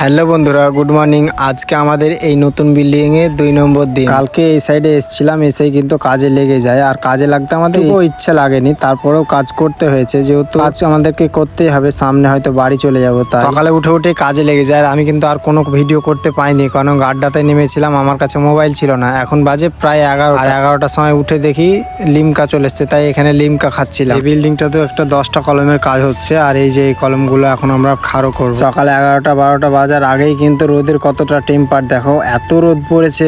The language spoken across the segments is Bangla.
হ্যালো বন্ধুরা, গুড মর্নিং। আজকে আমাদের এই নতুন বিল্ডিং এ 2 নম্বর দিন। কালকে এই সাইডে এসেছিলাম, এসেই কিন্তু কাজে লেগে যায়। আর কাজে লাগতে আমাদের ইচ্ছা লাগেনি, তারপরেও কাজ করতে হয়েছে, যেহেতু কাজ আমাদেরকে করতেই হবে। সামনে হয়তো বাড়ি চলে যাবো, তাই সকালে উঠে উঠে কাজে লেগে যায়। আর আমি কিন্তু আর কোনো ভিডিও করতে পাইনি, কারণ গাড্ডাতে নেমেছিলাম, আমার কাছে মোবাইল ছিল না। এখন বাজে প্রায় 11, আর 11টার সময় উঠে দেখি লিমকা চলে এসছে, তাই এখানে লিমকা খাচ্ছিলাম। এই বিল্ডিংটাতেও একটা 10টা কলমের কাজ হচ্ছে, আর এই যে এই কলমগুলো এখন আমরা খাড়ো করবো। সকালে 11টা 12টা বাজার আগেই কিন্তু রোদের কতটা টেম্পার দেখো, এত রোদ পড়েছে,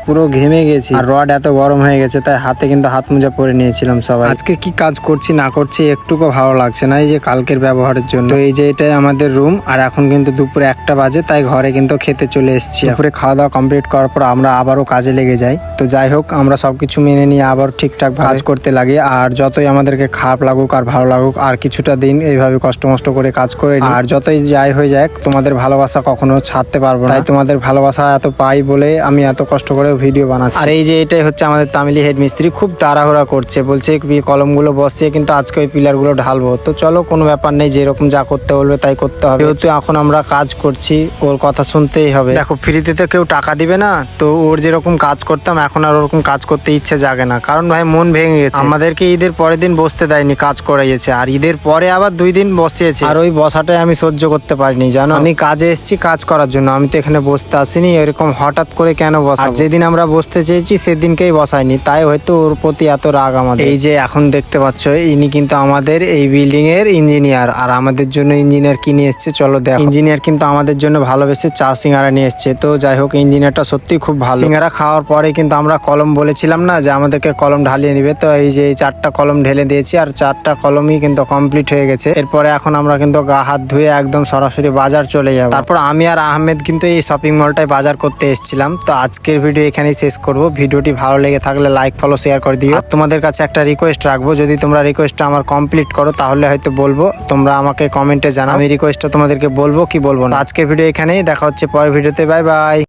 পুরো ঘেমে গেছি। আর রড এত গরম হয়ে গেছে, তাই হাতে কিন্তু হাত মোজা পরে নিয়েছিলাম সবাই। আজকে কি কাজ করছি না করছি একটুকু ভালো লাগছে না, এই যে কালকের ব্যবহারের জন্য। তো এই যে এটাই আমাদের রুম, আর এখন কিন্তু দুপুরে 1টা বাজে, তাই ঘরে কিন্তু খেতে চলে এসেছি। দুপুরে খাওয়া দাওয়া কমপ্লিট করার পর আমরা আবারও কাজে লেগে যাই। তো যাই হোক, আমরা সবকিছু মেনে নিয়ে আবার ঠিকঠাক কাজ করতে লাগি। আর যতই আমাদেরকে খারাপ লাগুক আর ভালো লাগুক, আর কিছুটা দিন এইভাবে কষ্ট করে কাজ করে নিই। আর যতই যাই হয়ে যাক, তোমাদের ভালোবাসা কখনো ছাড়তে পারবো না। তাই তোমাদের ভালোবাসা এত পাই বলে আমি এত কষ্ট করে ভিডিও বানাচ্ছি। আর এই যে এটাই হচ্ছে আমাদের তামিলি হেড মিস্ত্রি, খুব তাড়াহুড়া করছে, বলছে কলমগুলো বসিয়ে কিন্তু আজকে ওই পিলারগুলো ঢালবো। তো চলো, কোনো ব্যাপার নেই, যেরকম যা করতে বলবে তাই করতে হবে, যেহেতু এখন আমরা কাজ করছি, ওর কথা শুনতেই হবে। দেখো, ফ্রিতে তো কেউ টাকা দিবে না, তো ওর যেরকম কাজ করতাম এখন আর ওরকম কাজ করতে ইচ্ছে জাগে না, কারণ ভাই মন ভেঙে গেছে। আমাদেরকে ঈদের পরের দিন বসতে দেয়নি, কাজ করাইয়েছে, আর ঈদের পরে আবার 2 দিন বসিয়েছে। আর ওই বসাটাই আমি সহ্য করতে পারিনি, জানো। আমি কাজে এসেছি কাজ করার জন্য, আমি তো এখানে বসতে আসিনি। এরকম হঠাৎ করে কেন বসাবো? যেদিন আমরা বসতে চেয়েছি সেদিনকেই বসাইনি, তাই হয়তো ওর প্রতি এত রাগ আমাদের। এই যে এখন দেখতে পাচ্ছ, ইনি কিন্তু আমাদের এই বিল্ডিং এর ইঞ্জিনিয়ার, আর আমাদের জন্য ইঞ্জিনিয়ার কি নিয়ে এসছে চলো দেখো। ইঞ্জিনিয়ার কিন্তু আমাদের জন্য ভালোবেসে চা সিঙ্গারা নিয়ে এসছে। তো যাই হোক, ইঞ্জিনিয়ারটা সত্যি খুব ভালো। সিঙ্গারা খাওয়ার পরে কিন্তু আমরা কলম বলেছিলাম না যে আমাদেরকে কলম ঢালিয়ে নিবে, তো এই যে 4টা কলম ঢেলে দিয়েছি, আর 4টা কলমই কিন্তু কমপ্লিট হয়ে গেছে। এরপরে এখন আমরা কিন্তু গা হাত ধুয়ে একদম সরাসরি বাজার চলে যাবো। তারপর আমি আর আহমেদ কিন্তু এই শপিং মলটায় বাজার করতে এসেছিলাম। তো আজকের ভিডিও এখানেই শেষ করব। ভিডিওটি ভালো লেগে থাকলে লাইক ফলো শেয়ার করে দিও। আর তোমাদের কাছে একটা রিকোয়েস্ট রাখবো, যদি তোমরা রিকোয়েস্টটা আমার কমপ্লিট করো তাহলে হয়তো বলবো, তোমরা আমাকে কমেন্টে জানাও আমি রিকোয়েস্টটা তোমাদেরকে বলবো কি বলবো না। আজকের ভিডিও এখানেই, দেখা হচ্ছে পরের ভিডিওতে। Bye bye.